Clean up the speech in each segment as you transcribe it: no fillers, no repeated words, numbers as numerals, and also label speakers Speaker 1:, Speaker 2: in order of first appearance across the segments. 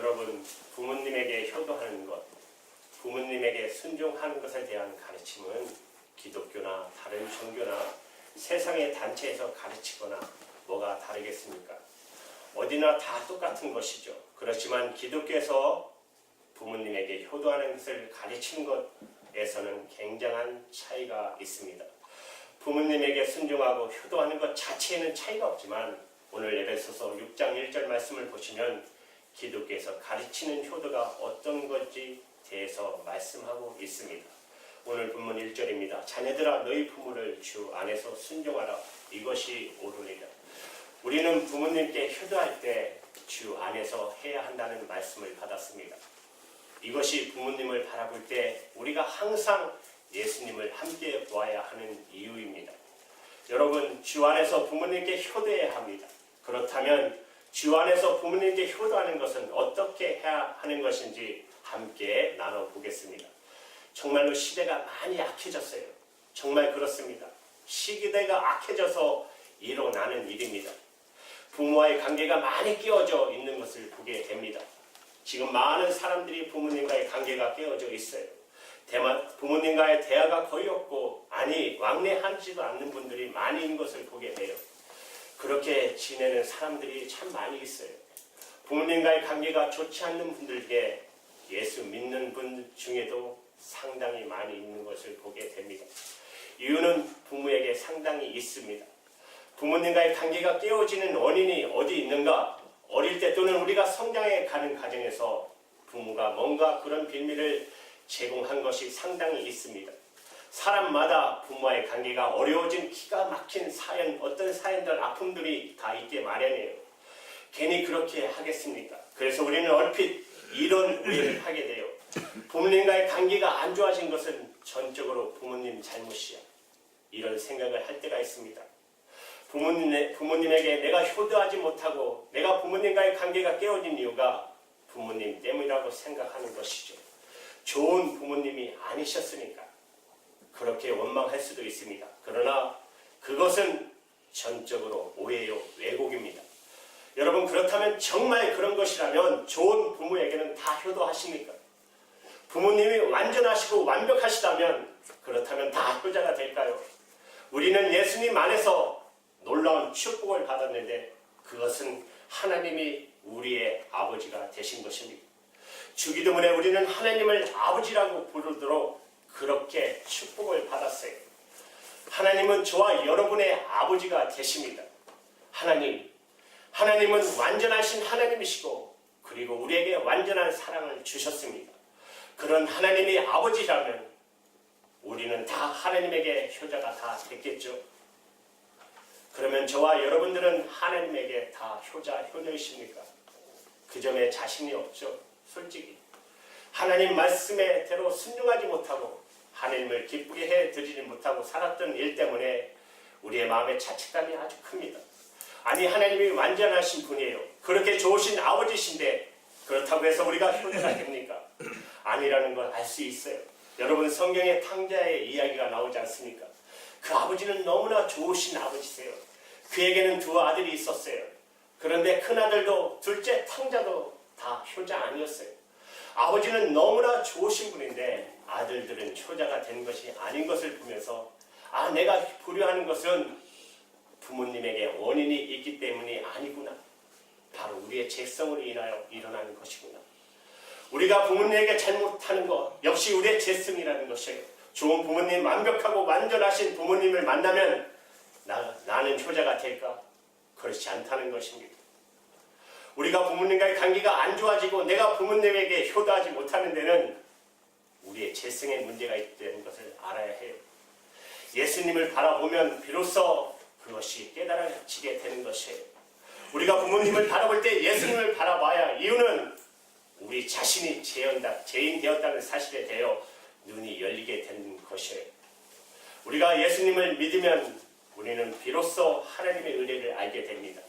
Speaker 1: 여러분, 부모님에게 효도하는 것, 부모님에게 순종하는 것에 대한 가르침은 기독교나 다른 종교나 세상의 단체에서 가르치거나 뭐가 다르겠습니까? 어디나 다 똑같은 것이죠. 그렇지만 기독교에서 부모님에게 효도하는 것을 가르치는 것에서는 굉장한 차이가 있습니다. 부모님에게 순종하고 효도하는 것 자체에는 차이가 없지만 오늘 에베소서 6장 1절 말씀을 보시면 기독교에서 가르치는 효도가 어떤 건지 대해서 말씀하고 있습니다. 오늘 본문 1절입니다. 자녀들아 너희 부모를 주 안에서 순종하라. 이것이 옳으니라. 우리는 부모님께 효도할 때 주 안에서 해야 한다는 말씀을 받았습니다. 이것이 부모님을 바라볼 때 우리가 항상 예수님을 함께 보아야 하는 이유입니다. 여러분, 주 안에서 부모님께 효도해야 합니다. 그렇다면 주 안에서 부모님께 효도하는 것은 어떻게 해야 하는 것인지 함께 나눠보겠습니다. 정말로 시대가 많이 악해졌어요. 정말 그렇습니다. 시대가 악해져서 일어나는 일입니다. 부모와의 관계가 많이 깨어져 있는 것을 보게 됩니다. 지금 많은 사람들이 부모님과의 관계가 깨어져 있어요. 부모님과의 대화가 거의 없고 왕래하지도 않는 분들이 많이 있는 것을 보게 돼요. 그렇게 지내는 사람들이 참 많이 있어요. 부모님과의 관계가 좋지 않는 분들께 예수 믿는 분 중에도 상당히 많이 있는 것을 보게 됩니다. 이유는 부모에게 상당히 있습니다. 부모님과의 관계가 깨어지는 원인이 어디 있는가? 어릴 때 또는 우리가 성장해 가는 과정에서 부모가 뭔가 그런 비밀을 제공한 것이 상당히 있습니다. 사람마다 부모와의 관계가 어려워진 기가 막힌 사연, 어떤 사연들, 아픔들이 다 있게 마련이에요. 괜히 그렇게 하겠습니까? 그래서 우리는 얼핏 이런 오해를 하게 돼요. 부모님과의 관계가 안 좋아진 것은 전적으로 부모님 잘못이야. 이런 생각을 할 때가 있습니다. 부모님에게 내가 효도하지 못하고 내가 부모님과의 관계가 깨어진 이유가 부모님 때문이라고 생각하는 것이죠. 좋은 부모님이 아니셨으니까 그렇게 원망할 수도 있습니다. 그러나 그것은 전적으로 오해요, 왜곡입니다. 여러분, 그렇다면 정말 그런 것이라면 좋은 부모에게는 다 효도하십니까? 부모님이 완전하시고 완벽하시다면 그렇다면 다 효자가 될까요? 우리는 예수님 안에서 놀라운 축복을 받았는데 그것은 하나님이 우리의 아버지가 되신 것입니다. 주기도문에 우리는 하나님을 아버지라고 부르도록 그렇게 축복을 받았어요. 하나님은 저와 여러분의 아버지가 되십니다. 하나님은 완전하신 하나님이시고 그리고 우리에게 완전한 사랑을 주셨습니다. 그런 하나님이 아버지라면 우리는 다 하나님에게 효자가 다 됐겠죠. 그러면 저와 여러분들은 하나님에게 다 효자이십니까? 그 점에 자신이 없죠. 솔직히 하나님 말씀대로 순종하지 못하고 하나님을 기쁘게 해드리지 못하고 살았던 일 때문에 우리의 마음의 자책감이 아주 큽니다. 하나님이 완전하신 분이에요. 그렇게 좋으신 아버지신데 그렇다고 해서 우리가 효자가 됩니까? 아니라는 걸 알 수 있어요. 여러분, 성경에 탕자의 이야기가 나오지 않습니까? 그 아버지는 너무나 좋으신 아버지세요. 그에게는 두 아들이 있었어요. 그런데 큰아들도 둘째 탕자도 다 효자 아니었어요. 아버지는 너무나 좋으신 분인데 아들들은 효자가 된 것이 아닌 것을 보면서 내가 불효하는 것은 부모님에게 원인이 있기 때문이 아니구나. 바로 우리의 죄성으로 인하여 일어나는 것이구나. 우리가 부모님에게 잘못하는 것 역시 우리의 죄성이라는 것이에요. 좋은 부모님, 완벽하고 완전하신 부모님을 만나면 나는 효자가 될까? 그렇지 않다는 것입니다. 우리가 부모님과의 관계가 안 좋아지고 내가 부모님에게 효도하지 못하는 데는 우리의 죄성의 문제가 있다는 것을 알아야 해요. 예수님을 바라보면 비로소 그것이 깨달아지게 되는 것이에요. 우리가 부모님을 바라볼 때 예수님을 바라봐야, 이유는 우리 자신이 죄인 되었다는 사실에 대해 눈이 열리게 되는 것이에요. 우리가 예수님을 믿으면 우리는 비로소 하나님의 은혜를 알게 됩니다.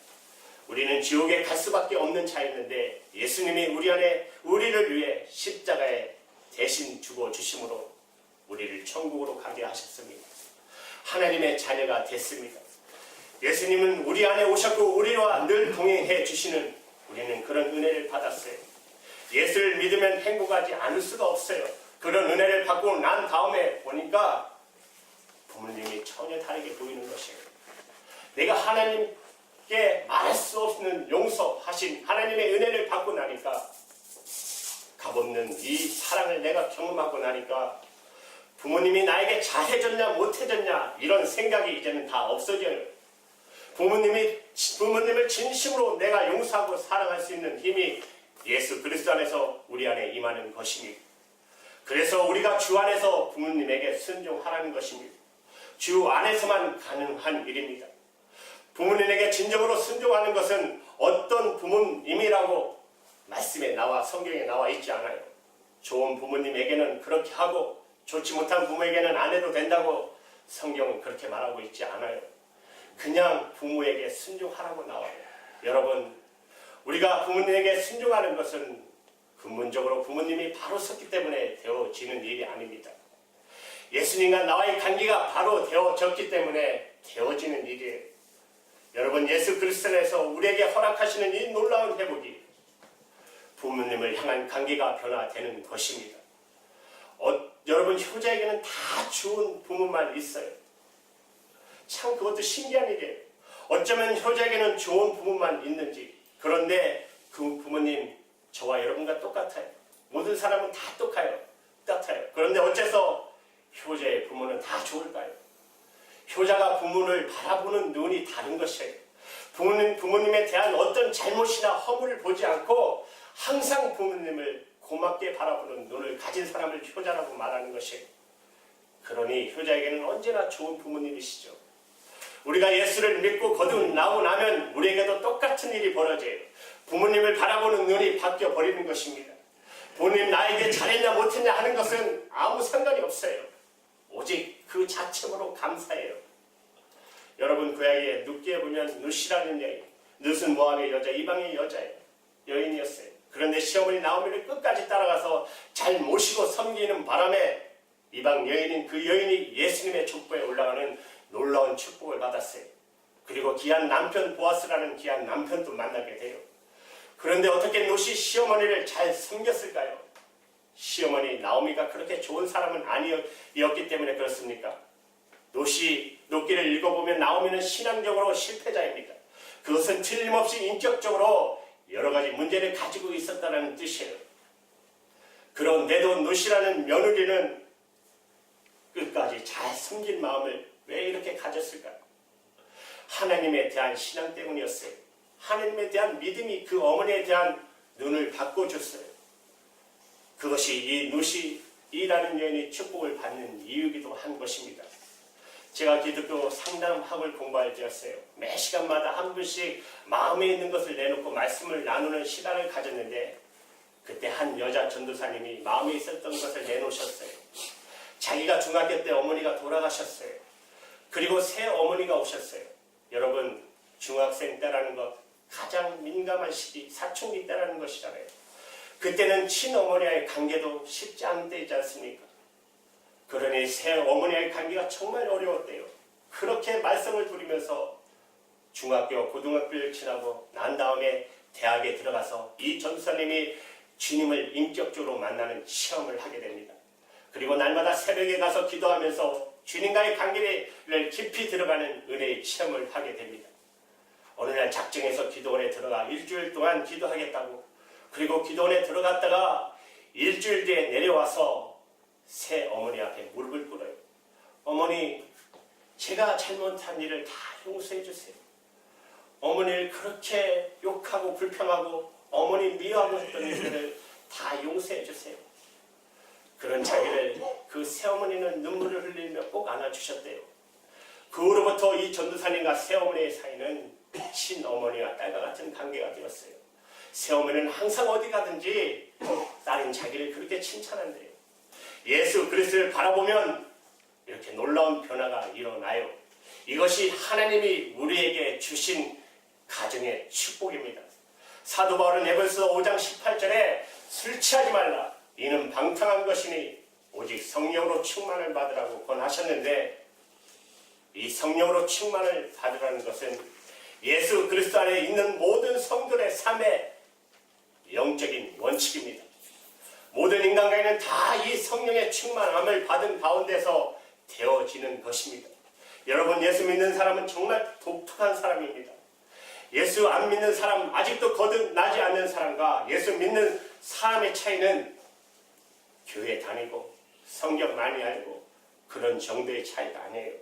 Speaker 1: 우리는 지옥에 갈 수밖에 없는 자였는데 예수님이 우리를 위해 십자가에 대신 죽어주심으로 우리를 천국으로 가게 하셨습니다. 하나님의 자녀가 됐습니다. 예수님은 우리 안에 오셨고 우리와 늘 동행해 주시는, 우리는 그런 은혜를 받았어요. 예수를 믿으면 행복하지 않을 수가 없어요. 그런 은혜를 받고 난 다음에 보니까 부모님이 전혀 다르게 보이는 것이에요. 내가 하나님께 말할 수 없는 용서하신 하나님의 은혜를 받고 나니까, 값없는 이 사랑을 내가 경험하고 나니까 부모님이 나에게 잘해줬냐 못해줬냐 이런 생각이 이제는 다 없어져요. 부모님을 진심으로 내가 용서하고 사랑할 수 있는 힘이 예수 그리스도 안에서 우리 안에 임하는 것입니다. 그래서 우리가 주 안에서 부모님에게 순종하라는 것입니다. 주 안에서만 가능한 일입니다. 부모님에게 진정으로 순종하는 것은 어떤 부모님이라고 말씀에 나와 성경에 나와 있지 않아요. 좋은 부모님에게는 그렇게 하고 좋지 못한 부모에게는 안 해도 된다고 성경은 그렇게 말하고 있지 않아요. 그냥 부모에게 순종하라고 나와요. 여러분, 우리가 부모님에게 순종하는 것은 근본적으로 부모님이 바로 섰기 때문에 되어지는 일이 아닙니다. 예수님과 나와의 관계가 바로 되어졌기 때문에 되어지는 일이에요. 여러분, 예수 그리스도에서 우리에게 허락하시는 이 놀라운 회복이 부모님을 향한 관계가 변화되는 것입니다. 여러분, 효자에게는 다 좋은 부모만 있어요. 참 그것도 신기한 일이에요. 어쩌면 효자에게는 좋은 부모만 있는지. 그런데 그 부모님 저와 여러분과 똑같아요. 모든 사람은 다 똑같아요. 그런데 어째서 효자의 부모는 다 좋을까요? 효자가 부모를 바라보는 눈이 다른 것이에요. 부모님에 대한 어떤 잘못이나 허물을 보지 않고 항상 부모님을 고맙게 바라보는 눈을 가진 사람을 효자라고 말하는 것이에요. 그러니 효자에게는 언제나 좋은 부모님이시죠. 우리가 예수를 믿고 거듭나고 나면 우리에게도 똑같은 일이 벌어져요. 부모님을 바라보는 눈이 바뀌어 버리는 것입니다. 부모님 나에게 잘했냐 못했냐 하는 것은 아무 상관이 없어요. 오직 그 자체로 감사해요. 여러분, 구약에 룻기에 보면 룻이라는 여인, 룻은 모압의 여자, 이방의 여인이었어요. 그런데 시어머니 나오미를 끝까지 따라가서 잘 모시고 섬기는 바람에 이방 여인인 그 여인이 예수님의 족보에 올라가는 놀라운 축복을 받았어요. 그리고 귀한 남편 보아스라는 귀한 남편도 만나게 돼요. 그런데 어떻게 룻이 시어머니를 잘 섬겼을까요? 시어머니 나오미가 그렇게 좋은 사람은 아니었기 때문에 그렇습니까? 룻기를 읽어보면 나오미는 신앙적으로 실패자입니다. 그것은 틀림없이 인격적으로 여러 가지 문제를 가지고 있었다는 뜻이에요. 그런데도 룻이라는 며느리는 끝까지 잘 섬긴 마음을 왜 이렇게 가졌을까요? 하나님에 대한 신앙 때문이었어요. 하나님에 대한 믿음이 그 어머니에 대한 눈을 바꿔줬어요. 그것이 이 룻이라는 여인이 축복을 받는 이유이기도 한 것입니다. 제가 기독교 상담학을 공부할 때였어요. 매 시간마다 한 분씩 마음에 있는 것을 내놓고 말씀을 나누는 시간을 가졌는데, 그때 한 여자 전도사님이 마음에 있었던 것을 내놓으셨어요. 자기가 중학교 때 어머니가 돌아가셨어요. 그리고 새 어머니가 오셨어요. 여러분, 중학생 때라는 것 가장 민감한 시기, 사춘기 때라는 것이잖아요. 그때는 친어머니와의 관계도 쉽지 않은 때이지 않습니까? 그러니 새 어머니와의 관계가 정말 어려웠대요. 그렇게 말썽을 부리면서 중학교, 고등학교를 지나고 난 다음에 대학에 들어가서 이 전도사님이 주님을 인격적으로 만나는 시험을 하게 됩니다. 그리고 날마다 새벽에 가서 기도하면서 주님과의 관계를 깊이 들어가는 은혜의 시험을 하게 됩니다. 어느 날 작정해서 기도원에 들어가 일주일 동안 기도하겠다고, 그리고 기도원에 들어갔다가 일주일 뒤에 내려와서 새 어머니 앞에 무릎을 꿇어요. 어머니, 제가 잘못한 일을 다 용서해 주세요. 어머니를 그렇게 욕하고 불평하고 어머니 미워하고 했던 일들을 다 용서해 주세요. 그런 자기를 그 새어머니는 눈물을 흘리며 꼭 안아주셨대요. 그 후로부터 이 전도사님과 새어머니의 사이는 친어머니와 딸과 같은 관계가 되었어요. 새어머니는 항상 어디 가든지 딸인 자기를 그렇게 칭찬한대요. 예수 그리스도를 바라보면 이렇게 놀라운 변화가 일어나요. 이것이 하나님이 우리에게 주신 가정의 축복입니다. 사도 바울은 에베소서 5장 18절에 술 취하지 말라, 이는 방탕한 것이니 오직 성령으로 충만을 받으라고 권하셨는데, 이 성령으로 충만을 받으라는 것은 예수 그리스도 안에 있는 모든 성도의 삶의 영적인 원칙입니다. 모든 인간관계는 다 이 성령의 충만함을 받은 가운데서 되어지는 것입니다. 여러분, 예수 믿는 사람은 정말 독특한 사람입니다. 예수 안 믿는 사람, 아직도 거듭나지 않는 사람과 예수 믿는 사람의 차이는 교회 다니고 성경 많이 알고 그런 정도의 차이가 아니에요.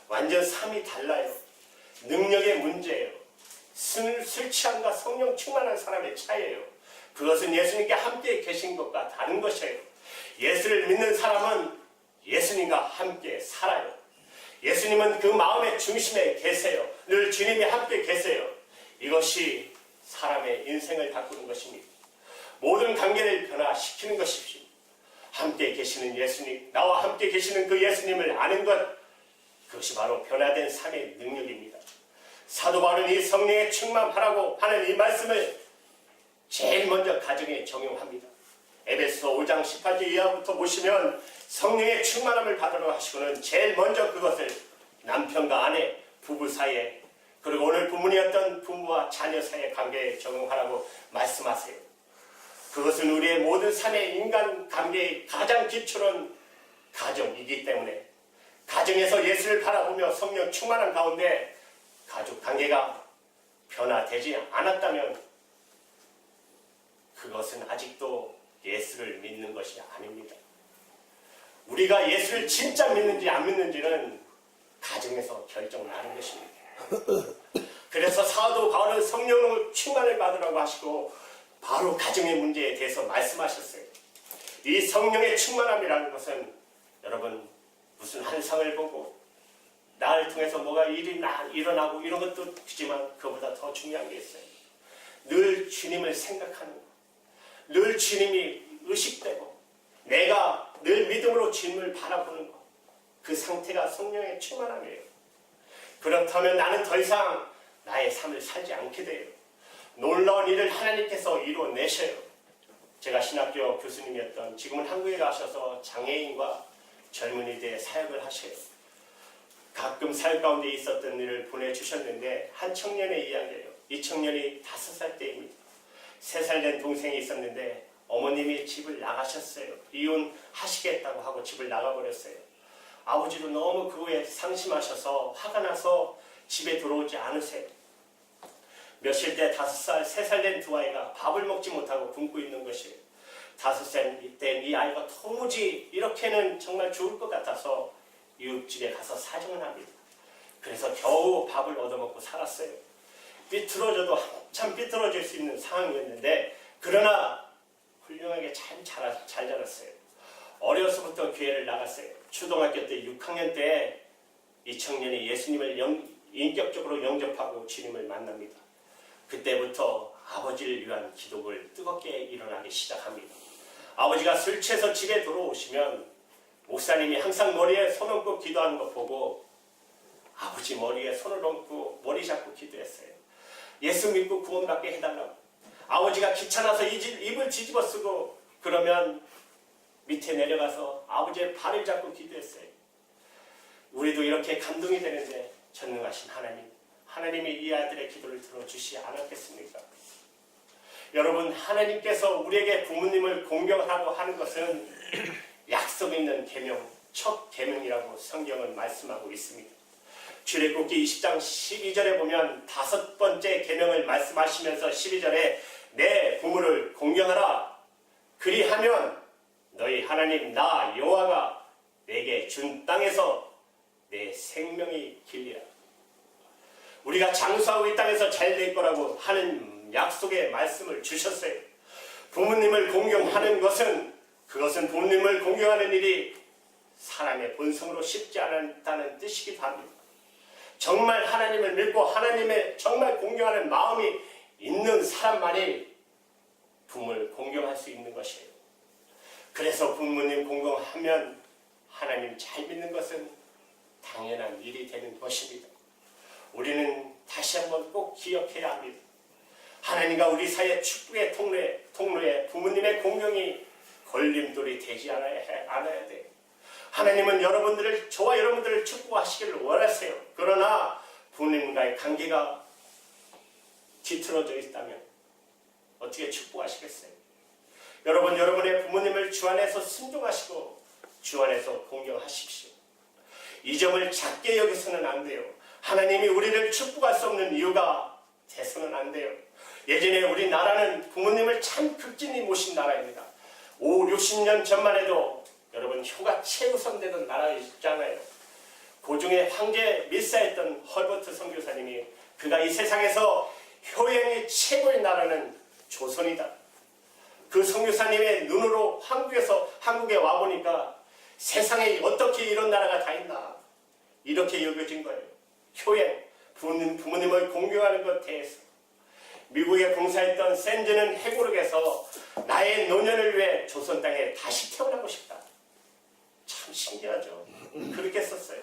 Speaker 1: 완전 삶이 달라요. 능력의 문제예요. 술 취함과 성령 충만한 사람의 차이예요. 그것은 예수님께 함께 계신 것과 다른 것이에요. 예수를 믿는 사람은 예수님과 함께 살아요. 예수님은 그 마음의 중심에 계세요. 늘 주님이 함께 계세요. 이것이 사람의 인생을 바꾸는 것입니다. 모든 관계를 변화시키는 것이죠. 함께 계시는 예수님, 나와 함께 계시는 그 예수님을 아는 것, 그것이 바로 변화된 삶의 능력입니다. 사도 바울은 이 성령에 충만하라고 하는 이 말씀을 제일 먼저 가정에 적용합니다. 에베소 5장 18절 이하부터 보시면 성령의 충만함을 받으라고 하시고는 제일 먼저 그것을 남편과 아내, 부부 사이에, 그리고 오늘 본문이었던 부모와 자녀 사이의 관계에 적용하라고 말씀하세요. 그것은 우리의 모든 삶의 인간 관계의 가장 기초는 가정이기 때문에 가정에서 예수를 바라보며 성령 충만한 가운데 가족 관계가 변화되지 않았다면 그것은 아직도 예수를 믿는 것이 아닙니다. 우리가 예수를 진짜 믿는지 안 믿는지는 가정에서 결정나는 것입니다. 그래서 사도 바울은 성령의 충만을 받으라고 하시고 바로 가정의 문제에 대해서 말씀하셨어요. 이 성령의 충만함이라는 것은 여러분 무슨 한상을 보고 나를 통해서 뭐가 일이 일어나고 이런 것도 있지만 그보다 더 중요한 게 있어요. 늘 주님을 생각하는 것, 늘 주님이 의식되고 내가 늘 믿음으로 주님을 바라보는 것, 그 상태가 성령의 충만함이에요. 그렇다면 나는 더 이상 나의 삶을 살지 않게 돼요. 놀라운 일을 하나님께서 이루어내셔요. 제가 신학교 교수님이었던, 지금은 한국에 가셔서 장애인과 젊은이들의 사역을 하셔요. 가끔 사역 가운데 있었던 일을 보내주셨는데 한 청년의 이야기예요. 이 청년이 5살 때입니다. 3살 된 동생이 있었는데 어머님이 집을 나가셨어요. 이혼하시겠다고 하고 집을 나가버렸어요. 아버지도 너무 그거에 상심하셔서 화가 나서 집에 들어오지 않으세요. 며칠 때 5살, 3살 된 두 아이가 밥을 먹지 못하고 굶고 있는 것이에요. 5살 된 이 아이가 도무지 이렇게는 정말 죽을 것 같아서 이웃집에 가서 사정을 합니다. 그래서 겨우 밥을 얻어먹고 살았어요. 삐뚤어져도 한참 삐뚤어질 수 있는 상황이었는데 그러나 훌륭하게 잘 자랐어요. 어려서부터 교회를 나갔어요. 초등학교 때 6학년 때 이 청년이 예수님을 인격적으로 영접하고 주님을 만납니다. 그때부터 아버지를 위한 기도를 뜨겁게 일어나기 시작합니다. 아버지가 술 취해서 집에 들어오시면 목사님이 항상 머리에 손 얹고 기도하는 거 보고 아버지 머리에 손을 얹고 머리 잡고 기도했어요. 예수 믿고 구원받게 해달라고. 아버지가 귀찮아서 입을 뒤집어 쓰고 그러면 밑에 내려가서 아버지의 발을 잡고 기도했어요. 우리도 이렇게 감동이 되는데 전능하신 하나님이 이 아들의 기도를 들어주시지 않았겠습니까? 여러분, 하나님께서 우리에게 부모님을 공경하라고 하는 것은 약속 있는 계명, 첫 계명이라고 성경은 말씀하고 있습니다. 출애굽기 20장 12절에 보면 5번째 계명을 말씀하시면서 12절에 내 부모를 공경하라. 그리하면 너희 하나님 나 여호와가 내게 준 땅에서 내 생명이 길리라. 우리가 장수하고 이 땅에서 잘 될 거라고 하는 약속의 말씀을 주셨어요. 부모님을 공경하는 것은 그것은 부모님을 공경하는 일이 사람의 본성으로 쉽지 않다는 뜻이기도 합니다. 정말 하나님을 믿고 하나님의 정말 공경하는 마음이 있는 사람만이 부모를 공경할 수 있는 것이에요. 그래서 부모님 공경하면 하나님 잘 믿는 것은 당연한 일이 되는 것입니다. 우리는 다시 한번 꼭 기억해야 합니다. 하나님과 우리 사이의 축복의 통로에 부모님의 공경이 걸림돌이 되지 않아야 돼요. 하나님은 저와 여러분들을 축복하시기를 원하세요. 그러나 부모님과의 관계가 뒤틀어져 있다면 어떻게 축복하시겠어요? 여러분, 여러분의 부모님을 주 안에서 순종하시고 주 안에서 공경하십시오. 이 점을 작게 여기서는 안 돼요. 하나님이 우리를 축복할 수 없는 이유가 돼서는 안 돼요. 예전에 우리나라는 부모님을 참 극진히 모신 나라입니다. 5, 60년 전만 해도 여러분 효가 최우선되던 나라였잖아요. 고중의 황제 밀사했던 허버트 선교사님이 그가 이 세상에서 효행이 최고의 나라는 조선이다. 그 선교사님의 눈으로 한국에 와보니까 세상에 어떻게 이런 나라가 다 있나 이렇게 여겨진 거예요. 효행, 부모님을 공경하는 것 대해서. 미국에 봉사했던 샌즈는 해고록에서 나의 노년을 위해 조선 땅에 다시 태어나고 싶다. 참 신기하죠. 그렇게 썼어요.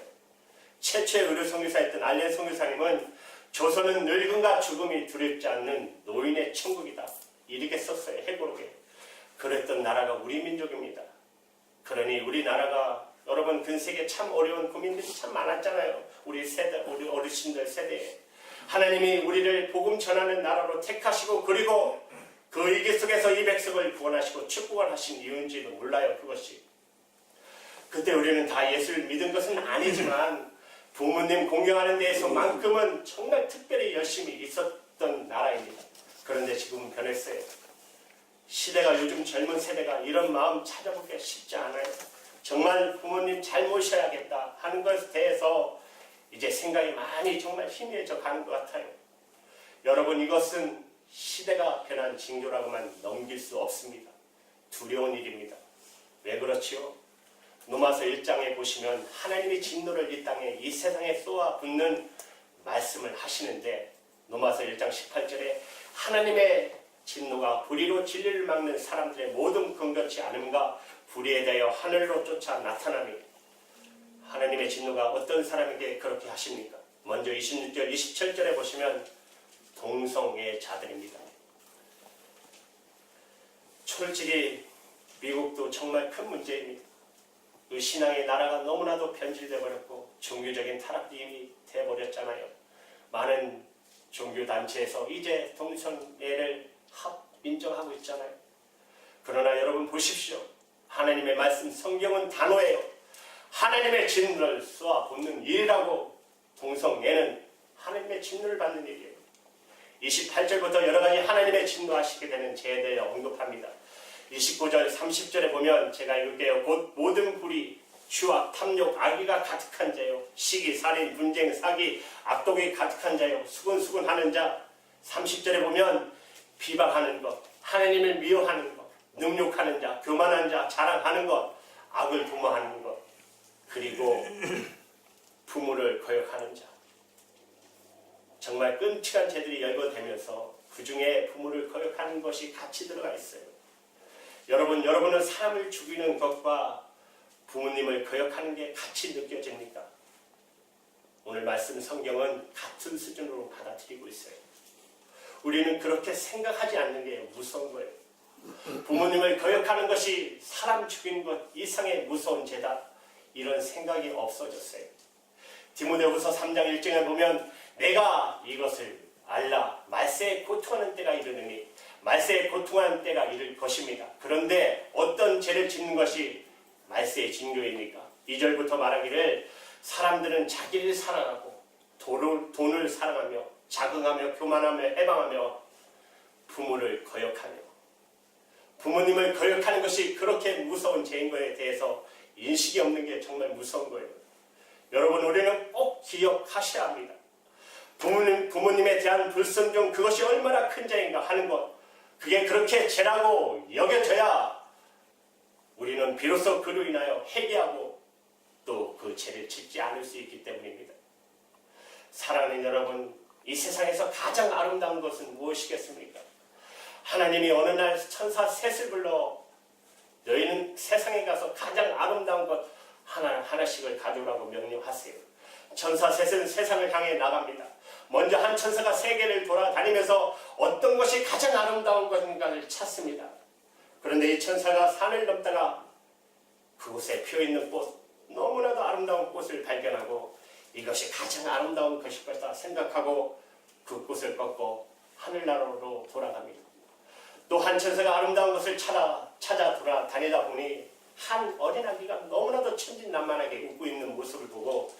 Speaker 1: 최초의 의료 선교사였던 알렌 선교사님은 조선은 늙음과 죽음이 두렵지 않는 노인의 천국이다. 이렇게 썼어요. 해고록에. 그랬던 나라가 우리 민족입니다. 그러니 우리나라가 여러분 근세기에 참 어려운 고민들이 참 많았잖아요. 우리 어르신들 세대에. 하나님이 우리를 복음 전하는 나라로 택하시고 그리고 그 위기 속에서 이 백성을 구원하시고 축복을 하신 이유인지도 몰라요. 그것이. 그때 우리는 다 예수를 믿은 것은 아니지만 부모님 공경하는 데에서만큼은 정말 특별히 열심히 있었던 나라입니다. 그런데 지금은 변했어요. 시대가 요즘 젊은 세대가 이런 마음 찾아보기가 쉽지 않아요. 정말 부모님 잘 모셔야겠다 하는 것에 대해서 이제 생각이 많이 정말 희미해져 가는 것 같아요. 여러분, 이것은 시대가 변한 징조라고만 넘길 수 없습니다. 두려운 일입니다. 왜 그렇지요? 로마서 1장에 보시면 하나님이 진노를 이 땅에 이 세상에 쏘아 붓는 말씀을 하시는데 로마서 1장 18절에 하나님의 진노가 불의로 진리를 막는 사람들의 모든 긍정치 않음과 불의에 대하여 하늘로 쫓아 나타나니 하나님의 진노가 어떤 사람에게 그렇게 하십니까? 먼저 26절, 27절에 보시면 동성애자들입니다. 솔직히 미국도 정말 큰 문제입니다. 그 신앙의 나라가 너무나도 변질되어 버렸고 종교적인 타락이 되어버렸잖아요. 많은 종교단체에서 이제 동성애를 인정하고 있잖아요. 그러나 여러분 보십시오. 하나님의 말씀 성경은 단호해요. 하나님의 진노를 쏘아 붓는 일이라고. 동성애는 하나님의 진노를 받는 일이에요. 28절부터 여러 가지 하나님의 진노하시게 되는 죄에 대해 언급합니다. 29절 30절에 보면 제가 읽을게요. 곧 모든 불의, 추악, 탐욕, 악의가 가득한 자요, 시기, 살인, 분쟁, 사기, 악독이 가득한 자요, 수근수근하는 자. 30절에 보면 비방하는 것, 하나님을 미워하는 것, 능욕하는 자, 교만한 자, 자랑하는 것, 악을 부모하는 것, 그리고 부모를 거역하는 자. 정말 끔찍한 죄들이 열거되면서 그 중에 부모를 거역하는 것이 같이 들어가 있어요. 여러분은 사람을 죽이는 것과 부모님을 거역하는 게 같이 느껴집니까? 오늘 말씀 성경은 같은 수준으로 받아들이고 있어요. 우리는 그렇게 생각하지 않는 게 무서운 거예요. 부모님을 거역하는 것이 사람 죽이는 것 이상의 무서운 죄다. 이런 생각이 없어졌어요. 디모데후서 3장 1절에 보면 내가 이것을 알라 말세에 고통하는 때가 이르느니 말세에 고통하는 때가 이를 것입니다. 그런데 어떤 죄를 짓는 것이 말세의 징조입니까? 2절부터 말하기를 사람들은 자기를 사랑하고 돈을 사랑하며 자긍하며 교만하며 해방하며 부모를 거역하며. 부모님을 거역하는 것이 그렇게 무서운 죄인 것에 대해서 인식이 없는 게 정말 무서운 거예요. 여러분, 우리는 꼭 기억하셔야 합니다. 부모님에 대한 불순종, 그것이 얼마나 큰 죄인가 하는 것, 그게 그렇게 죄라고 여겨져야 우리는 비로소 그로 인하여 회개하고 또 그 죄를 짓지 않을 수 있기 때문입니다. 사랑하는 여러분, 이 세상에서 가장 아름다운 것은 무엇이겠습니까? 하나님이 어느 날 천사 셋을 불러 너희는 세상에 가서 가장 아름다운 것 하나씩을 가져오라고 명령하세요. 천사 셋은 세상을 향해 나갑니다. 먼저 한 천사가 세계를 돌아다니면서 어떤 것이 가장 아름다운 것인가를 찾습니다. 그런데 이 천사가 산을 넘다가 그곳에 피어있는 꽃, 너무나도 아름다운 꽃을 발견하고 이것이 가장 아름다운 것일 것이다 생각하고 그 꽃을 꺾고 하늘나라로 돌아갑니다. 또 한 천사가 아름다운 것을 찾아 찾아 돌아다니다 보니 한 어린아기가 너무나도 천진난만하게 웃고 있는 모습을 보고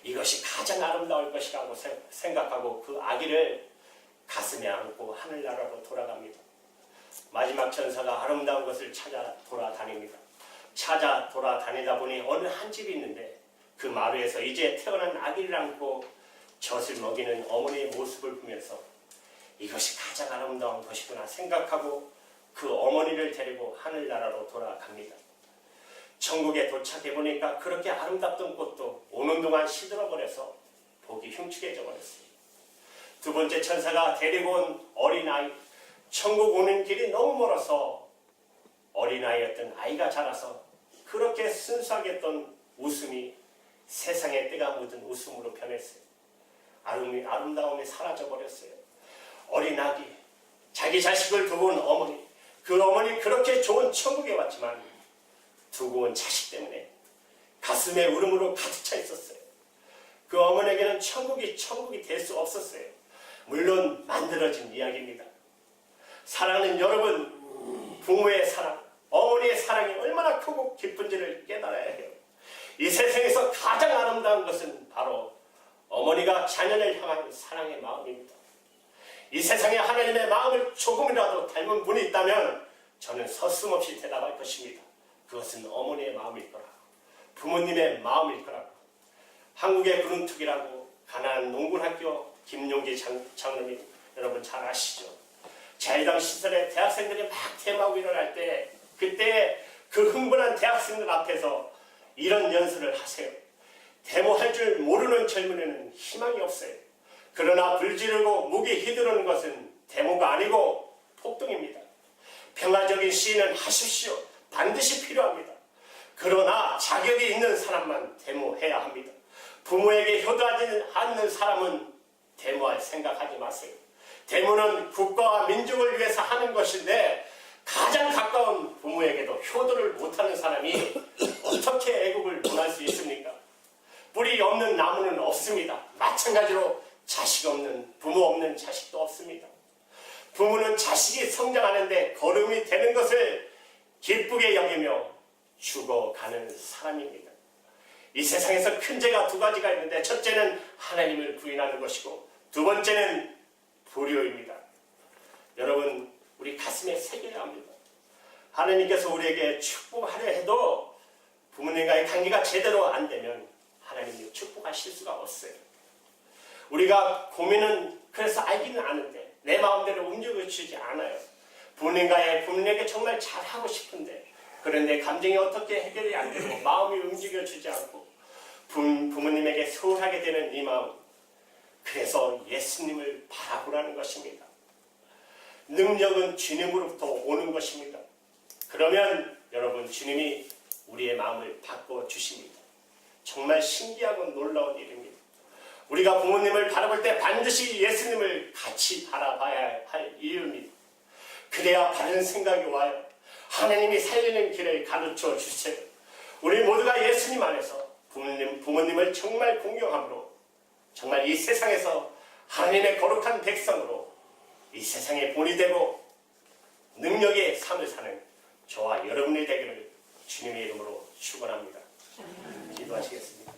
Speaker 1: 이것이 가장 아름다울 것이라고 생각하고 그 아기를 가슴에 안고 하늘나라로 돌아갑니다. 마지막 천사가 아름다운 것을 찾아 돌아다닙니다. 찾아 돌아다니다 보니 어느 한 집이 있는데 그 마루에서 이제 태어난 아기를 안고 젖을 먹이는 어머니의 모습을 보면서 이것이 가장 아름다운 것이구나 생각하고 그 어머니를 데리고 하늘나라로 돌아갑니다. 천국에 도착해 보니까 그렇게 아름답던 꽃도 오는 동안 시들어버려서 보기 흉측해져 버렸어요. 두 번째 천사가 데리고 온 어린아이, 천국 오는 길이 너무 멀어서 어린아이였던 아이가 자라서 그렇게 순수하게 했던 웃음이 세상에 때가 묻은 웃음으로 변했어요. 아름다움이 사라져버렸어요. 어린아기, 자기 자식을 두고 온 어머니, 그 어머니 그렇게 좋은 천국에 왔지만 두고 온 자식 때문에 가슴에 울음으로 가득 차 있었어요. 그 어머니에게는 천국이 될 수 없었어요. 물론 만들어진 이야기입니다. 사랑하는 여러분, 부모의 사랑, 어머니의 사랑이 얼마나 크고 깊은지를 깨달아야 해요. 이 세상에서 가장 아름다운 것은 바로 어머니가 자녀를 향한 사랑의 마음입니다. 이 세상에 하나님의 마음을 조금이라도 닮은 분이 있다면 저는 서슴없이 대답할 것입니다. 그것은 어머니의 마음일 거라고, 부모님의 마음일 거라고. 한국의 구름투기라고 가나안 농군학교 김용기 장로님 여러분 잘 아시죠? 자유당 시설에 대학생들이 막 데모하고 일어날 때 그때 그 흥분한 대학생들 앞에서 이런 연설을 하세요. 데모할 줄 모르는 젊은이는 희망이 없어요. 그러나 불지르고 무기 휘두르는 것은 데모가 아니고 폭동입니다. 평화적인 시위는 하십시오. 반드시 필요합니다. 그러나 자격이 있는 사람만 데모해야 합니다. 부모에게 효도하지 않는 사람은 데모할 생각하지 마세요. 데모는 국가와 민족을 위해서 하는 것인데 가장 가까운 부모에게도 효도를 못하는 사람이 어떻게 애국을 논할 수 있습니까? 뿌리 없는 나무는 없습니다. 마찬가지로 자식 없는, 부모 없는 자식도 없습니다. 부모는 자식이 성장하는데 걸음이 되는 것을 기쁘게 여기며 죽어가는 사람입니다. 이 세상에서 큰 죄가 두 가지가 있는데 첫째는 하나님을 부인하는 것이고 두 번째는 불효입니다. 여러분, 우리 가슴에 새겨야 합니다. 하나님께서 우리에게 축복하려 해도 부모님과의 관계가 제대로 안 되면 하나님이 축복하실 수가 없어요. 우리가 고민은 그래서 알기는 아는데 내 마음대로 움직여주지 않아요. 부모님에게 정말 잘하고 싶은데 그런데 감정이 어떻게 해결이 안 되고 마음이 움직여주지 않고 부모님에게 소홀하게 되는 이 마음, 그래서 예수님을 바라보라는 것입니다. 능력은 주님으로부터 오는 것입니다. 그러면 여러분, 주님이 우리의 마음을 바꿔주십니다. 정말 신기하고 놀라운 일입니다. 우리가 부모님을 바라볼 때 반드시 예수님을 같이 바라봐야 할 이유입니다. 그래야 바른 생각이 와요. 하나님이 살리는 길을 가르쳐 주세요. 우리 모두가 예수님 안에서 부모님을 정말 공경함으로 정말 이 세상에서 하나님의 거룩한 백성으로 이 세상의 본이 되고 능력의 삶을 사는 저와 여러분이 되기를 주님의 이름으로 축원합니다. 기도하시겠습니다.